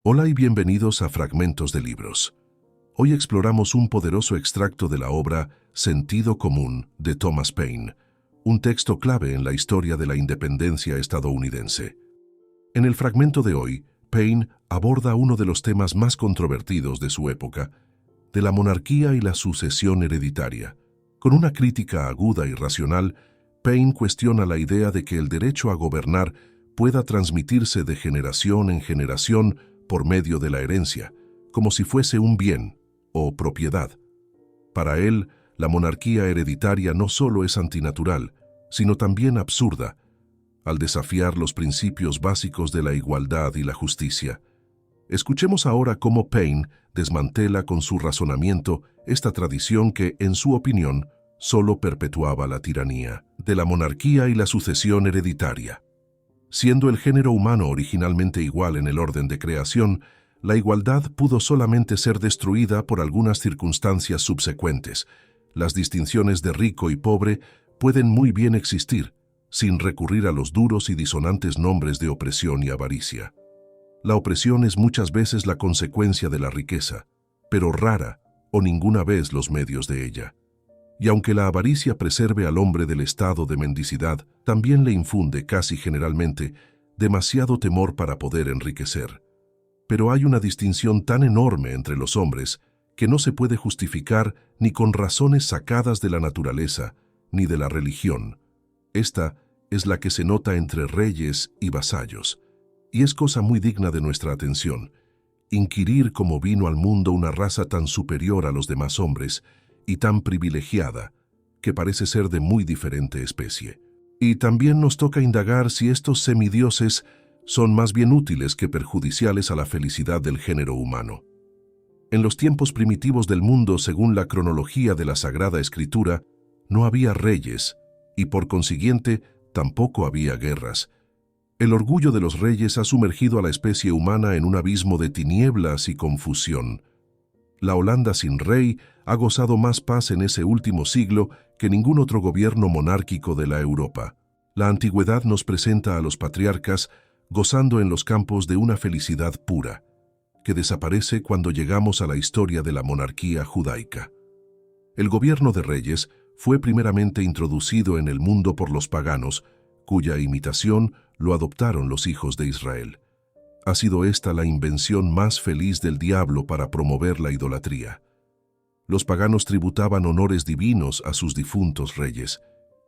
Hola y bienvenidos a Fragmentos de Libros. Hoy exploramos un poderoso extracto de la obra Sentido Común de Thomas Paine, un texto clave en la historia de la independencia estadounidense. En el fragmento de hoy, Paine aborda uno de los temas más controvertidos de su época, de la monarquía y la sucesión hereditaria. Con una crítica aguda y racional, Paine cuestiona la idea de que el derecho a gobernar pueda transmitirse de generación en generación por medio de la herencia, como si fuese un bien o propiedad. Para él, la monarquía hereditaria no solo es antinatural, sino también absurda, al desafiar los principios básicos de la igualdad y la justicia. Escuchemos ahora cómo Paine desmantela con su razonamiento esta tradición que, en su opinión, solo perpetuaba la tiranía de la monarquía y la sucesión hereditaria. Siendo el género humano originalmente igual en el orden de creación, la igualdad pudo solamente ser destruida por algunas circunstancias subsecuentes. Las distinciones de rico y pobre pueden muy bien existir, sin recurrir a los duros y disonantes nombres de opresión y avaricia. La opresión es muchas veces la consecuencia de la riqueza, pero rara o ninguna vez los medios de ella. Y aunque la avaricia preserve al hombre del estado de mendicidad, también le infunde, casi generalmente, demasiado temor para poder enriquecer. Pero hay una distinción tan enorme entre los hombres que no se puede justificar ni con razones sacadas de la naturaleza ni de la religión. Esta es la que se nota entre reyes y vasallos, y es cosa muy digna de nuestra atención. Inquirir cómo vino al mundo una raza tan superior a los demás hombres y tan privilegiada, que parece ser de muy diferente especie. Y también nos toca indagar si estos semidioses son más bien útiles que perjudiciales a la felicidad del género humano. En los tiempos primitivos del mundo, según la cronología de la Sagrada Escritura, no había reyes, y por consiguiente tampoco había guerras. El orgullo de los reyes ha sumergido a la especie humana en un abismo de tinieblas y confusión. La Holanda sin rey ha gozado más paz en ese último siglo que ningún otro gobierno monárquico de la Europa. La antigüedad nos presenta a los patriarcas gozando en los campos de una felicidad pura, que desaparece cuando llegamos a la historia de la monarquía judaica. El gobierno de reyes fue primeramente introducido en el mundo por los paganos, cuya imitación lo adoptaron los hijos de Israel. Ha sido esta la invención más feliz del diablo para promover la idolatría. Los paganos tributaban honores divinos a sus difuntos reyes,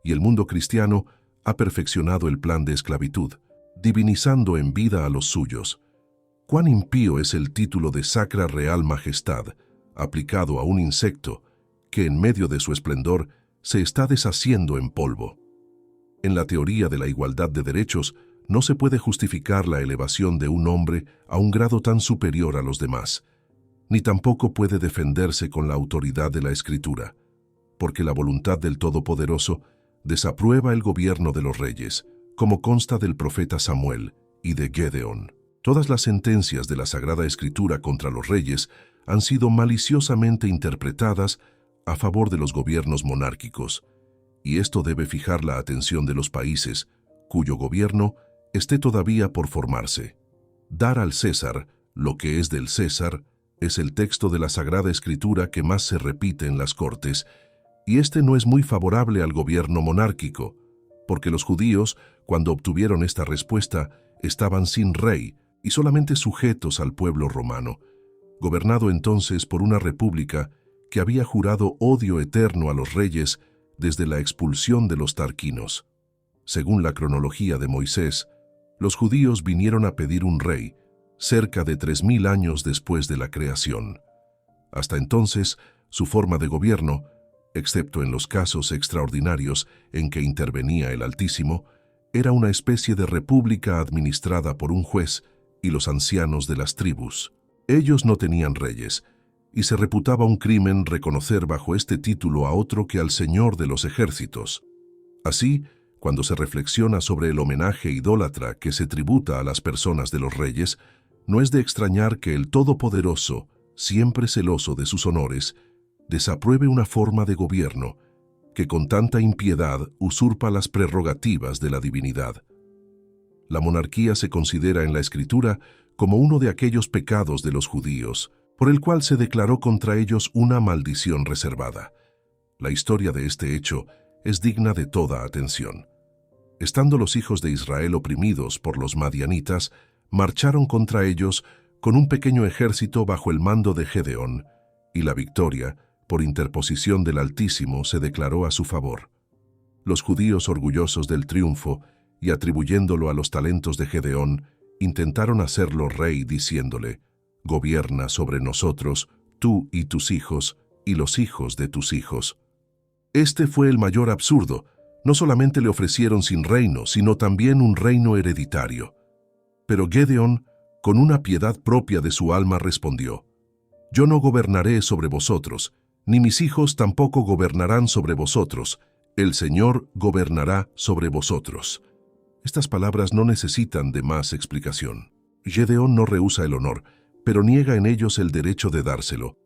y el mundo cristiano ha perfeccionado el plan de esclavitud, divinizando en vida a los suyos. Cuán impío es el título de Sacra Real Majestad, aplicado a un insecto que en medio de su esplendor se está deshaciendo en polvo. En la teoría de la igualdad de derechos, no se puede justificar la elevación de un hombre a un grado tan superior a los demás, ni tampoco puede defenderse con la autoridad de la Escritura, porque la voluntad del Todopoderoso desaprueba el gobierno de los reyes, como consta del profeta Samuel y de Gedeón. Todas las sentencias de la Sagrada Escritura contra los reyes han sido maliciosamente interpretadas a favor de los gobiernos monárquicos, y esto debe fijar la atención de los países cuyo gobierno esté todavía por formarse. Dar al César lo que es del César es el texto de la Sagrada Escritura que más se repite en las cortes, y este no es muy favorable al gobierno monárquico, porque los judíos, cuando obtuvieron esta respuesta, estaban sin rey y solamente sujetos al pueblo romano, gobernado entonces por una república que había jurado odio eterno a los reyes desde la expulsión de los tarquinos. Según la cronología de Moisés, los judíos vinieron a pedir un rey cerca de 3000 años después de la creación. Hasta entonces, su forma de gobierno, excepto en los casos extraordinarios en que intervenía el Altísimo, era una especie de república administrada por un juez y los ancianos de las tribus. Ellos no tenían reyes, y se reputaba un crimen reconocer bajo este título a otro que al Señor de los ejércitos. Así, cuando se reflexiona sobre el homenaje idólatra que se tributa a las personas de los reyes, no es de extrañar que el Todopoderoso, siempre celoso de sus honores, desapruebe una forma de gobierno que con tanta impiedad usurpa las prerrogativas de la divinidad. La monarquía se considera en la Escritura como uno de aquellos pecados de los judíos, por el cual se declaró contra ellos una maldición reservada. La historia de este hecho es digna de toda atención. Estando los hijos de Israel oprimidos por los madianitas, marcharon contra ellos con un pequeño ejército bajo el mando de Gedeón, y la victoria, por interposición del Altísimo, se declaró a su favor. Los judíos, orgullosos del triunfo y atribuyéndolo a los talentos de Gedeón, intentaron hacerlo rey diciéndole: «Gobierna sobre nosotros, tú y tus hijos, y los hijos de tus hijos». Este fue el mayor absurdo. No solamente le ofrecieron sin reino, sino también un reino hereditario. Pero Gedeón, con una piedad propia de su alma, respondió: «Yo no gobernaré sobre vosotros, ni mis hijos tampoco gobernarán sobre vosotros. El Señor gobernará sobre vosotros». Estas palabras no necesitan de más explicación. Gedeón no rehúsa el honor, pero niega en ellos el derecho de dárselo,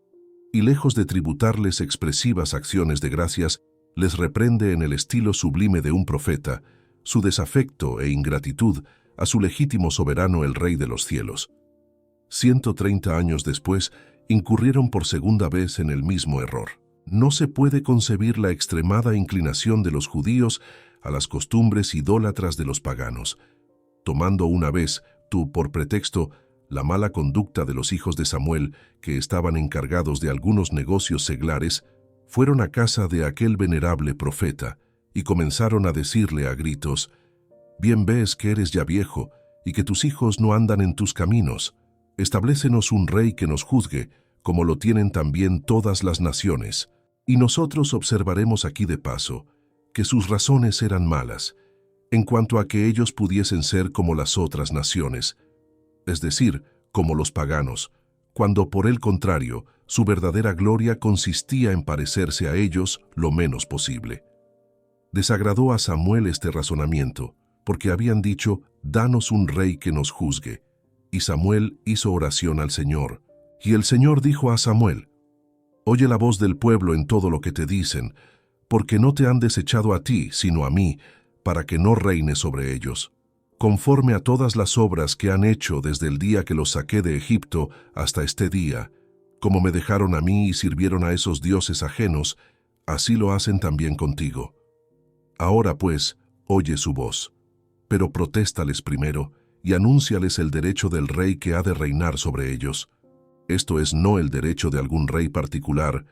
y lejos de tributarles expresivas acciones de gracias, les reprende en el estilo sublime de un profeta su desafecto e ingratitud a su legítimo soberano, el Rey de los cielos. 130 años después, incurrieron por segunda vez en el mismo error. No se puede concebir la extremada inclinación de los judíos a las costumbres idólatras de los paganos. Tomando una vez, tú por pretexto, la mala conducta de los hijos de Samuel, que estaban encargados de algunos negocios seglares, fueron a casa de aquel venerable profeta y comenzaron a decirle a gritos: «Bien ves que eres ya viejo y que tus hijos no andan en tus caminos. Establécenos un rey que nos juzgue, como lo tienen también todas las naciones. Y nosotros observaremos aquí de paso que sus razones eran malas, en cuanto a que ellos pudiesen ser como las otras naciones, es decir, como los paganos, cuando por el contrario, su verdadera gloria consistía en parecerse a ellos lo menos posible». Desagradó a Samuel este razonamiento, porque habían dicho: «Danos un rey que nos juzgue». Y Samuel hizo oración al Señor. Y el Señor dijo a Samuel: «Oye la voz del pueblo en todo lo que te dicen, porque no te han desechado a ti, sino a mí, para que no reines sobre ellos. Conforme a todas las obras que han hecho desde el día que los saqué de Egipto hasta este día, como me dejaron a mí y sirvieron a esos dioses ajenos, así lo hacen también contigo. Ahora pues, oye su voz, pero protéstales primero y anúnciales el derecho del rey que ha de reinar sobre ellos. Esto es, no el derecho de algún rey particular,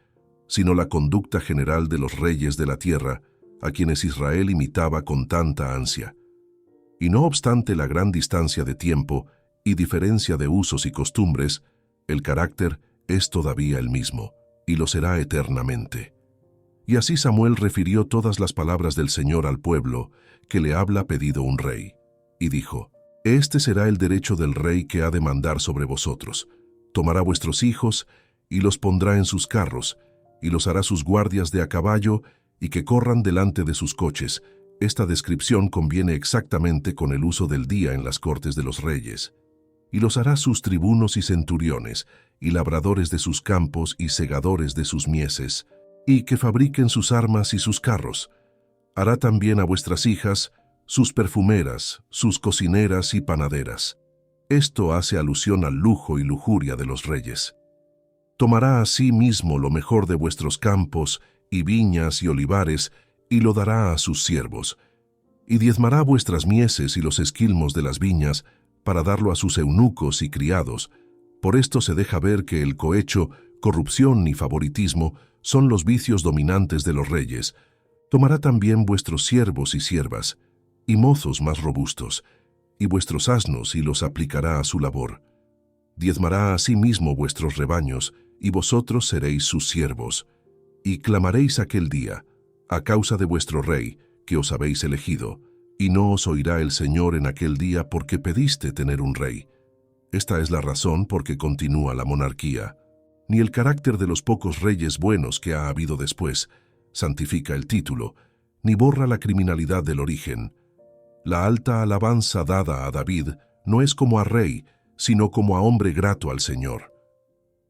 sino la conducta general de los reyes de la tierra, a quienes Israel imitaba con tanta ansia. Y no obstante la gran distancia de tiempo y diferencia de usos y costumbres, el carácter es todavía el mismo, y lo será eternamente». Y así Samuel refirió todas las palabras del Señor al pueblo, que le habla pedido un rey. Y dijo: «Este será el derecho del rey que ha de mandar sobre vosotros. Tomará vuestros hijos, y los pondrá en sus carros, y los hará sus guardias de a caballo, y que corran delante de sus coches». Esta descripción conviene exactamente con el uso del día en las cortes de los reyes. «Y los hará sus tribunos y centuriones, y labradores de sus campos y segadores de sus mieses, y que fabriquen sus armas y sus carros. Hará también a vuestras hijas sus perfumeras, sus cocineras y panaderas». Esto hace alusión al lujo y lujuria de los reyes. «Tomará a sí mismo lo mejor de vuestros campos y viñas y olivares, y lo dará a sus siervos, y diezmará vuestras mieses y los esquilmos de las viñas, para darlo a sus eunucos y criados. Por esto se deja ver que el cohecho, corrupción y favoritismo son los vicios dominantes de los reyes. Tomará también vuestros siervos y siervas, y mozos más robustos, y vuestros asnos, y los aplicará a su labor. Diezmará asimismo vuestros rebaños, y vosotros seréis sus siervos. Y clamaréis aquel día, a causa de vuestro rey, que os habéis elegido, y no os oirá el Señor en aquel día porque pediste tener un rey. Esta es la razón por que continúa la monarquía. Ni el carácter de los pocos reyes buenos que ha habido después santifica el título, ni borra la criminalidad del origen. La alta alabanza dada a David no es como a rey, sino como a hombre grato al Señor.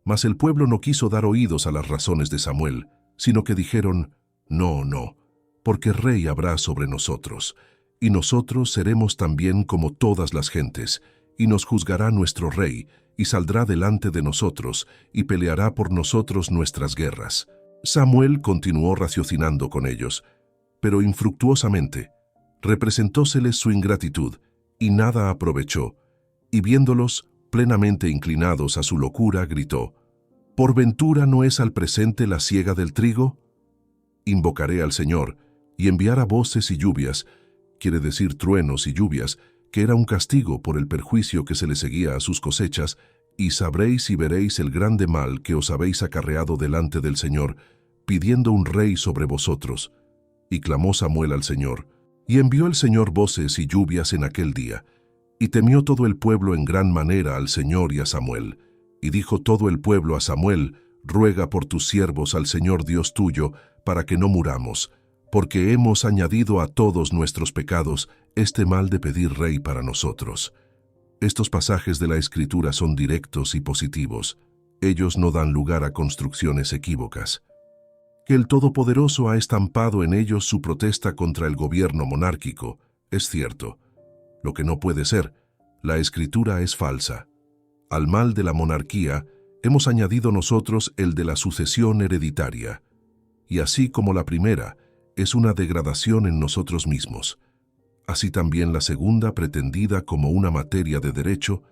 Mas el pueblo no quiso dar oídos a las razones de Samuel, sino que dijeron: «No, no, porque rey habrá sobre nosotros, y nosotros seremos también como todas las gentes, y nos juzgará nuestro rey, y saldrá delante de nosotros, y peleará por nosotros nuestras guerras. Samuel continuó raciocinando con ellos, pero infructuosamente. Representóseles su ingratitud, y nada aprovechó, y viéndolos plenamente inclinados a su locura, gritó: ¿Por ventura no es al presente la siega del trigo? Invocaré al Señor, y enviará voces y lluvias, quiere decir truenos y lluvias, que era un castigo por el perjuicio que se le seguía a sus cosechas, y sabréis y veréis el grande mal que os habéis acarreado delante del Señor, pidiendo un rey sobre vosotros. Y clamó Samuel al Señor, y envió el Señor voces y lluvias en aquel día. Y temió todo el pueblo en gran manera al Señor y a Samuel. Y dijo todo el pueblo a Samuel: ruega por tus siervos al Señor Dios tuyo, para que no muramos, porque hemos añadido a todos nuestros pecados este mal de pedir rey para nosotros. Estos pasajes de la Escritura son directos y positivos. Ellos no dan lugar a construcciones equívocas. Que el Todopoderoso ha estampado en ellos su protesta contra el gobierno monárquico, es cierto. Lo que no puede ser, la Escritura es falsa. Al mal de la monarquía hemos añadido nosotros el de la sucesión hereditaria. Y así como la primera es una degradación en nosotros mismos, así también la segunda, pretendida como una materia de derecho,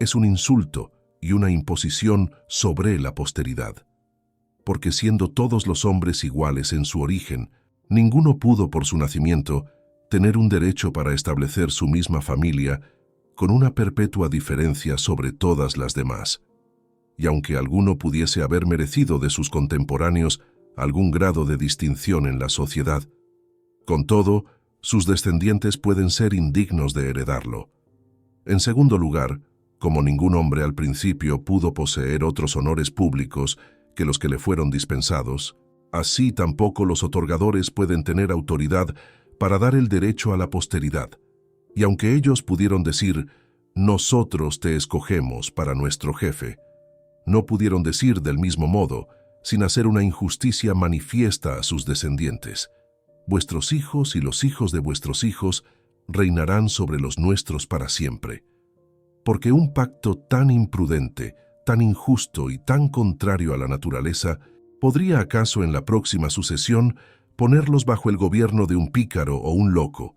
es un insulto y una imposición sobre la posteridad. Porque siendo todos los hombres iguales en su origen, ninguno pudo por su nacimiento tener un derecho para establecer su misma familia con una perpetua diferencia sobre todas las demás. Y aunque alguno pudiese haber merecido de sus contemporáneos algún grado de distinción en la sociedad, con todo, sus descendientes pueden ser indignos de heredarlo. En segundo lugar, como ningún hombre al principio pudo poseer otros honores públicos que los que le fueron dispensados, así tampoco los otorgadores pueden tener autoridad para dar el derecho a la posteridad. Y aunque ellos pudieron decir: nosotros te escogemos para nuestro jefe, no pudieron decir del mismo modo, sin hacer una injusticia manifiesta a sus descendientes: vuestros hijos y los hijos de vuestros hijos reinarán sobre los nuestros para siempre. Porque un pacto tan imprudente, tan injusto y tan contrario a la naturaleza, ¿podría acaso en la próxima sucesión ponerlos bajo el gobierno de un pícaro o un loco?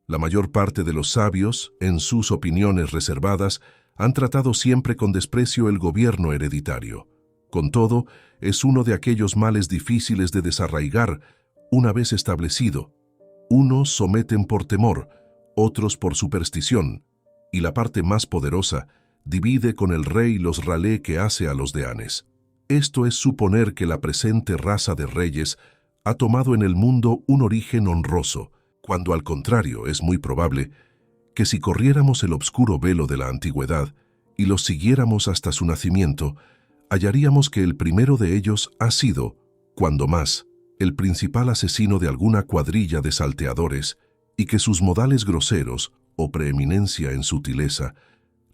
La mayor parte de los sabios, en sus opiniones reservadas, han tratado siempre con desprecio el gobierno hereditario. Con todo, es uno de aquellos males difíciles de desarraigar una vez establecido. Unos someten por temor, otros por superstición, y la parte más poderosa divide con el rey los ralé que hace a los deanes. Esto es suponer que la presente raza de reyes ha tomado en el mundo un origen honroso, cuando al contrario es muy probable que si corriéramos el obscuro velo de la antigüedad y los siguiéramos hasta su nacimiento, hallaríamos que el primero de ellos ha sido, cuando más, el principal asesino de alguna cuadrilla de salteadores, y que sus modales groseros, o preeminencia en sutileza,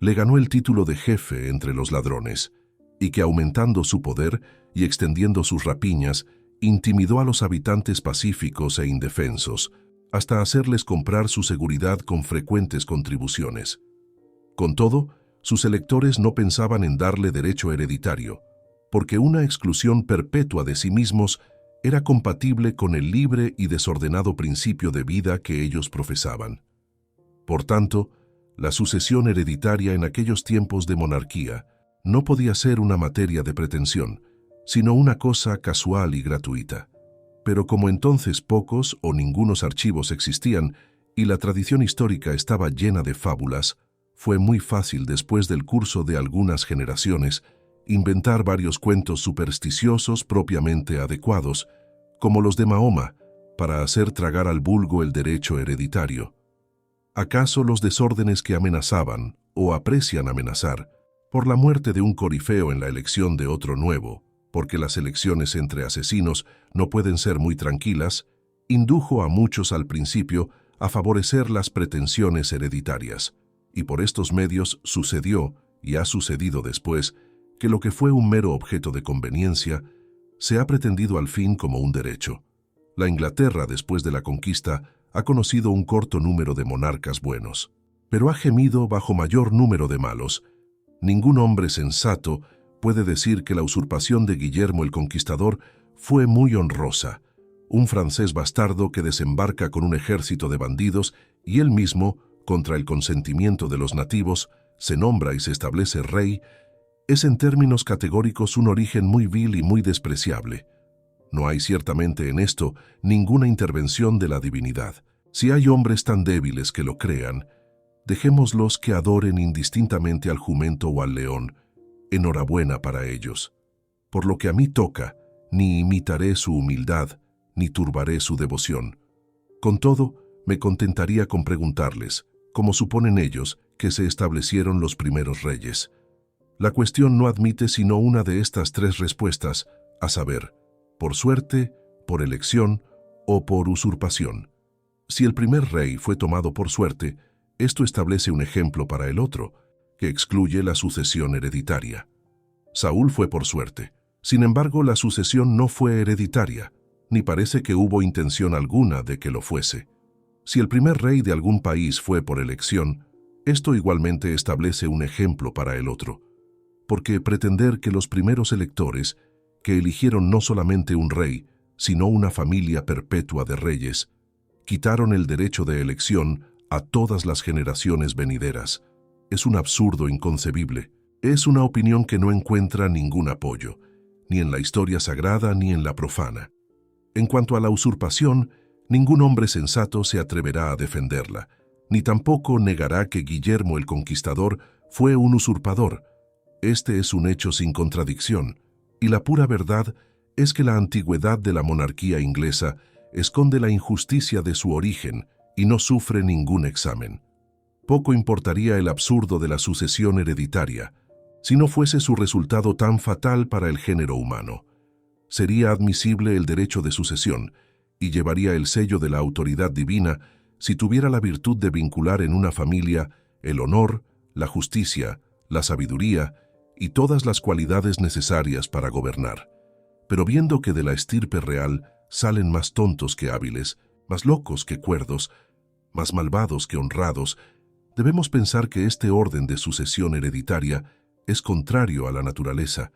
le ganó el título de jefe entre los ladrones, y que aumentando su poder y extendiendo sus rapiñas, intimidó a los habitantes pacíficos e indefensos, hasta hacerles comprar su seguridad con frecuentes contribuciones. Con todo, sus electores no pensaban en darle derecho hereditario, porque una exclusión perpetua de sí mismos era compatible con el libre y desordenado principio de vida que ellos profesaban. Por tanto, la sucesión hereditaria en aquellos tiempos de monarquía no podía ser una materia de pretensión, sino una cosa casual y gratuita. Pero como entonces pocos o ningunos archivos existían y la tradición histórica estaba llena de fábulas, fue muy fácil después del curso de algunas generaciones inventar varios cuentos supersticiosos propiamente adecuados, como los de Mahoma, para hacer tragar al vulgo el derecho hereditario. ¿Acaso los desórdenes que amenazaban, o aprecian amenazar, por la muerte de un corifeo en la elección de otro nuevo, porque las elecciones entre asesinos no pueden ser muy tranquilas, indujo a muchos al principio a favorecer las pretensiones hereditarias, y por estos medios sucedió, y ha sucedido después, que lo que fue un mero objeto de conveniencia se ha pretendido al fin como un derecho. La Inglaterra, después de la conquista, ha conocido un corto número de monarcas buenos. pero ha gemido bajo mayor número de malos. Ningún hombre sensato puede decir que la usurpación de Guillermo el Conquistador fue muy honrosa. Un francés bastardo que desembarca con un ejército de bandidos y él mismo, contra el consentimiento de los nativos, se nombra y se establece rey, es en términos categóricos un origen muy vil y muy despreciable. No hay ciertamente en esto ninguna intervención de la divinidad. Si hay hombres tan débiles que lo crean, dejémoslos que adoren indistintamente al jumento o al león. Enhorabuena para ellos. Por lo que a mí toca, ni imitaré su humildad, ni turbaré su devoción. Con todo, me contentaría con preguntarles, ¿cómo suponen ellos que se establecieron los primeros reyes? La cuestión no admite sino una de estas tres respuestas, a saber, por suerte, por elección o por usurpación. Si el primer rey fue tomado por suerte, esto establece un ejemplo para el otro, que excluye la sucesión hereditaria. Saúl fue por suerte. Sin embargo, la sucesión no fue hereditaria, ni parece que hubo intención alguna de que lo fuese. Si el primer rey de algún país fue por elección, esto igualmente establece un ejemplo para el otro, porque pretender que los primeros electores, que eligieron no solamente un rey, sino una familia perpetua de reyes, quitaron el derecho de elección a todas las generaciones venideras, es un absurdo inconcebible. Es una opinión que no encuentra ningún apoyo, ni en la historia sagrada ni en la profana. En cuanto a la usurpación, ningún hombre sensato se atreverá a defenderla, ni tampoco negará que Guillermo el Conquistador fue un usurpador. Este es un hecho sin contradicción, y la pura verdad es que la antigüedad de la monarquía inglesa esconde la injusticia de su origen y no sufre ningún examen. Poco importaría el absurdo de la sucesión hereditaria, si no fuese su resultado tan fatal para el género humano. Sería admisible el derecho de sucesión y llevaría el sello de la autoridad divina si tuviera la virtud de vincular en una familia el honor, la justicia, la sabiduría y todas las cualidades necesarias para gobernar. Pero viendo que de la estirpe real salen más tontos que hábiles, más locos que cuerdos, más malvados que honrados, debemos pensar que este orden de sucesión hereditaria es contrario a la naturaleza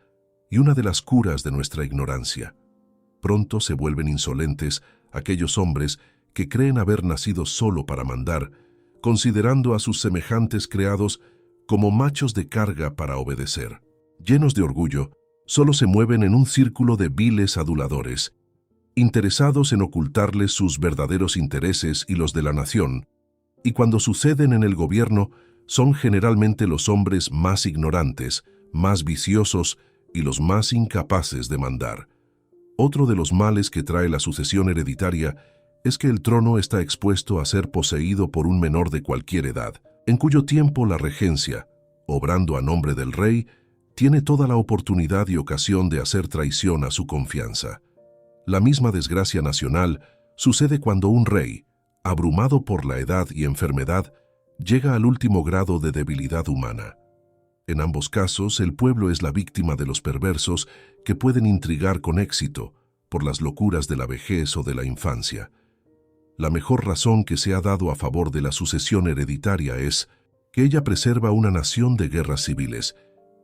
y una de las curas de nuestra ignorancia. Pronto se vuelven insolentes aquellos hombres que creen haber nacido solo para mandar, considerando a sus semejantes creados como machos de carga para obedecer. Llenos de orgullo, solo se mueven en un círculo de viles aduladores, interesados en ocultarles sus verdaderos intereses y los de la nación, y cuando suceden en el gobierno, son generalmente los hombres más ignorantes, más viciosos y los más incapaces de mandar. Otro de los males que trae la sucesión hereditaria es que el trono está expuesto a ser poseído por un menor de cualquier edad, en cuyo tiempo la regencia, obrando a nombre del rey, tiene toda la oportunidad y ocasión de hacer traición a su confianza. La misma desgracia nacional sucede cuando un rey, abrumado por la edad y enfermedad, llega al último grado de debilidad humana. En ambos casos, el pueblo es la víctima de los perversos que pueden intrigar con éxito por las locuras de la vejez o de la infancia. La mejor razón que se ha dado a favor de la sucesión hereditaria es que ella preserva una nación de guerras civiles,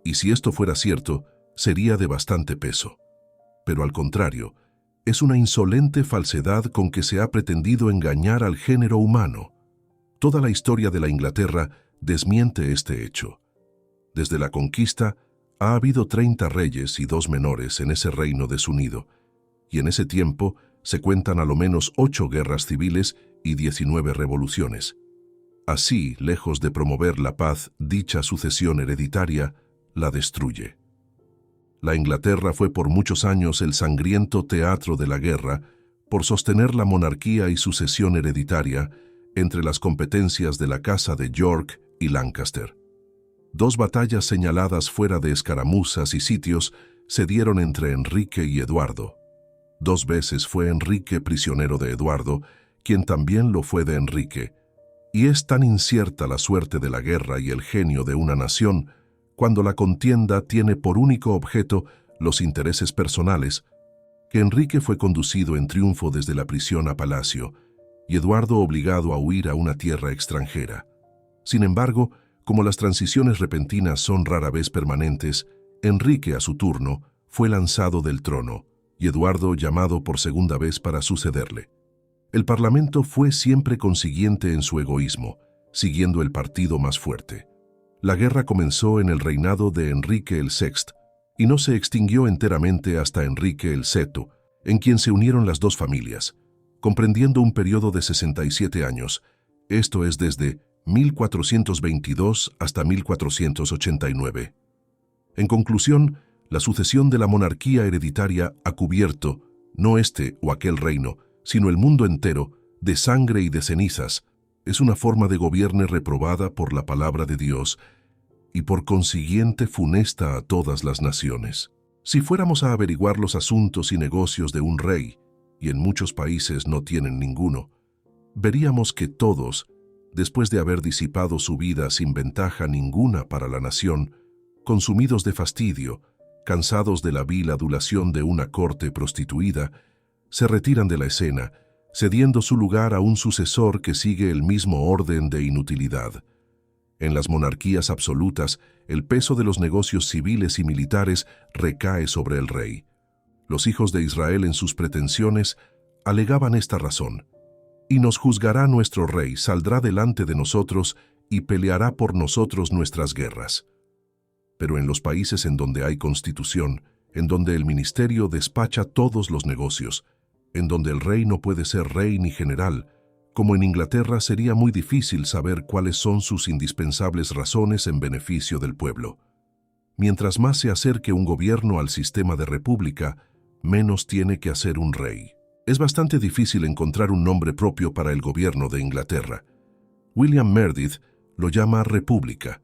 y si esto fuera cierto, sería de bastante peso. Pero al contrario, es una insolente falsedad con que se ha pretendido engañar al género humano. Toda la historia de la Inglaterra desmiente este hecho. Desde la conquista, ha habido 30 reyes y 2 menores en ese reino desunido, y en ese tiempo se cuentan a lo menos 8 guerras civiles y 19 revoluciones. Así, lejos de promover la paz, dicha sucesión hereditaria la destruye. La Inglaterra fue por muchos años el sangriento teatro de la guerra por sostener la monarquía y sucesión hereditaria entre las competencias de la casa de York y Lancaster. 2 batallas señaladas fuera de escaramuzas y sitios se dieron entre Enrique y Eduardo. 2 veces fue Enrique prisionero de Eduardo, quien también lo fue de Enrique, y es tan incierta la suerte de la guerra y el genio de una nación cuando la contienda tiene por único objeto los intereses personales, que Enrique fue conducido en triunfo desde la prisión a palacio y Eduardo obligado a huir a una tierra extranjera. Sin embargo, como las transiciones repentinas son rara vez permanentes, Enrique, a su turno, fue lanzado del trono, y Eduardo llamado por segunda vez para sucederle. El Parlamento fue siempre consiguiente en su egoísmo, siguiendo el partido más fuerte. La guerra comenzó en el reinado de Enrique el VI y no se extinguió enteramente hasta Enrique el VII, en quien se unieron las dos familias, comprendiendo un periodo de 67 años, esto es desde 1422 hasta 1489. En conclusión, la sucesión de la monarquía hereditaria ha cubierto, no este o aquel reino, sino el mundo entero, de sangre y de cenizas. Es una forma de gobierno reprobada por la palabra de Dios y por consiguiente funesta a todas las naciones. Si fuéramos a averiguar los asuntos y negocios de un rey, y en muchos países no tienen ninguno, veríamos que todos, después de haber disipado su vida sin ventaja ninguna para la nación, consumidos de fastidio, cansados de la vil adulación de una corte prostituida, se retiran de la escena, cediendo su lugar a un sucesor que sigue el mismo orden de inutilidad. En las monarquías absolutas, el peso de los negocios civiles y militares recae sobre el rey. Los hijos de Israel en sus pretensiones alegaban esta razón: «Y nos juzgará nuestro rey, saldrá delante de nosotros y peleará por nosotros nuestras guerras». Pero en los países en donde hay constitución, en donde el ministerio despacha todos los negocios, en donde el rey no puede ser rey ni general, como en Inglaterra, sería muy difícil saber cuáles son sus indispensables razones en beneficio del pueblo. Mientras más se acerque un gobierno al sistema de república, menos tiene que hacer un rey. Es bastante difícil encontrar un nombre propio para el gobierno de Inglaterra. William Meredith lo llama república,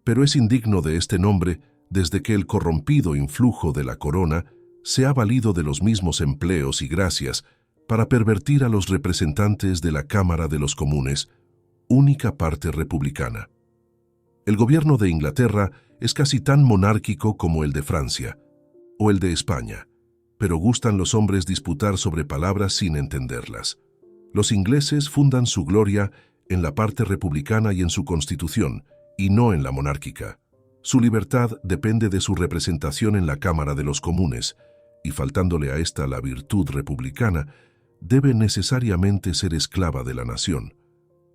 pero es indigno de este nombre desde que el corrompido influjo de la corona se ha valido de los mismos empleos y gracias para pervertir a los representantes de la Cámara de los Comunes, única parte republicana. El gobierno de Inglaterra es casi tan monárquico como el de Francia o el de España, pero gustan los hombres disputar sobre palabras sin entenderlas. Los ingleses fundan su gloria en la parte republicana y en su constitución, y no en la monárquica. Su libertad depende de su representación en la Cámara de los Comunes, y faltándole a esta la virtud republicana, debe necesariamente ser esclava de la nación.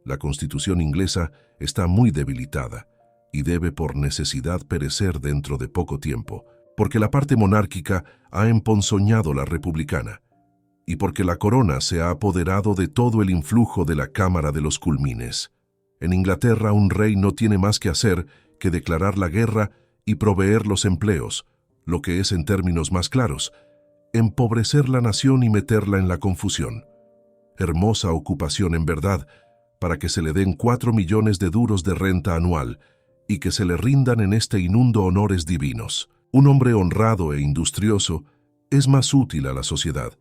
La Constitución inglesa está muy debilitada y debe por necesidad perecer dentro de poco tiempo, porque la parte monárquica ha emponzoñado la republicana y porque la corona se ha apoderado de todo el influjo de la Cámara de los Culmines. En Inglaterra un rey no tiene más que hacer que declarar la guerra y proveer los empleos, lo que es en términos más claros, empobrecer la nación y meterla en la confusión. Hermosa ocupación en verdad, para que se le den 4 millones de duros de renta anual y que se le rindan en este inundo honores divinos. Un hombre honrado e industrioso es más útil a la sociedad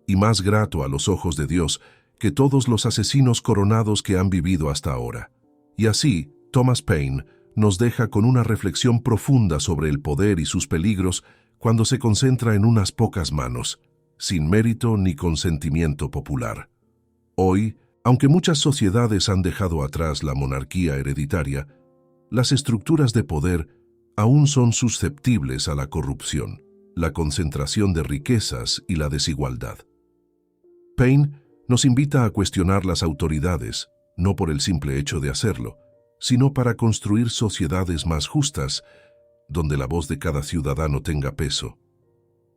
y más grato a los ojos de Dios que todos los asesinos coronados que han vivido hasta ahora. Y así, Thomas Paine nos deja con una reflexión profunda sobre el poder y sus peligros cuando se concentra en unas pocas manos, sin mérito ni consentimiento popular. Hoy, aunque muchas sociedades han dejado atrás la monarquía hereditaria, las estructuras de poder aún son susceptibles a la corrupción, la concentración de riquezas y la desigualdad. Paine nos invita a cuestionar las autoridades, no por el simple hecho de hacerlo, sino para construir sociedades más justas, donde la voz de cada ciudadano tenga peso.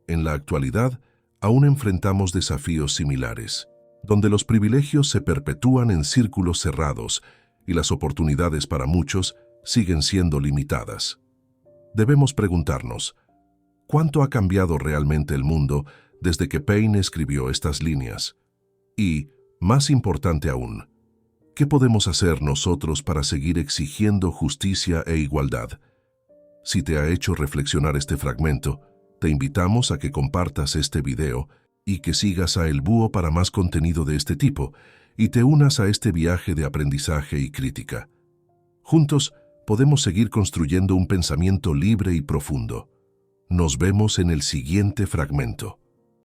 En la actualidad, aún enfrentamos desafíos similares, donde los privilegios se perpetúan en círculos cerrados y las oportunidades para muchos siguen siendo limitadas. Debemos preguntarnos, ¿cuánto ha cambiado realmente el mundo desde que Paine escribió estas líneas? Y, más importante aún, ¿qué podemos hacer nosotros para seguir exigiendo justicia e igualdad? Si te ha hecho reflexionar este fragmento, te invitamos a que compartas este video y que sigas a El Búho para más contenido de este tipo y te unas a este viaje de aprendizaje y crítica. Juntos podemos seguir construyendo un pensamiento libre y profundo. Nos vemos en el siguiente fragmento.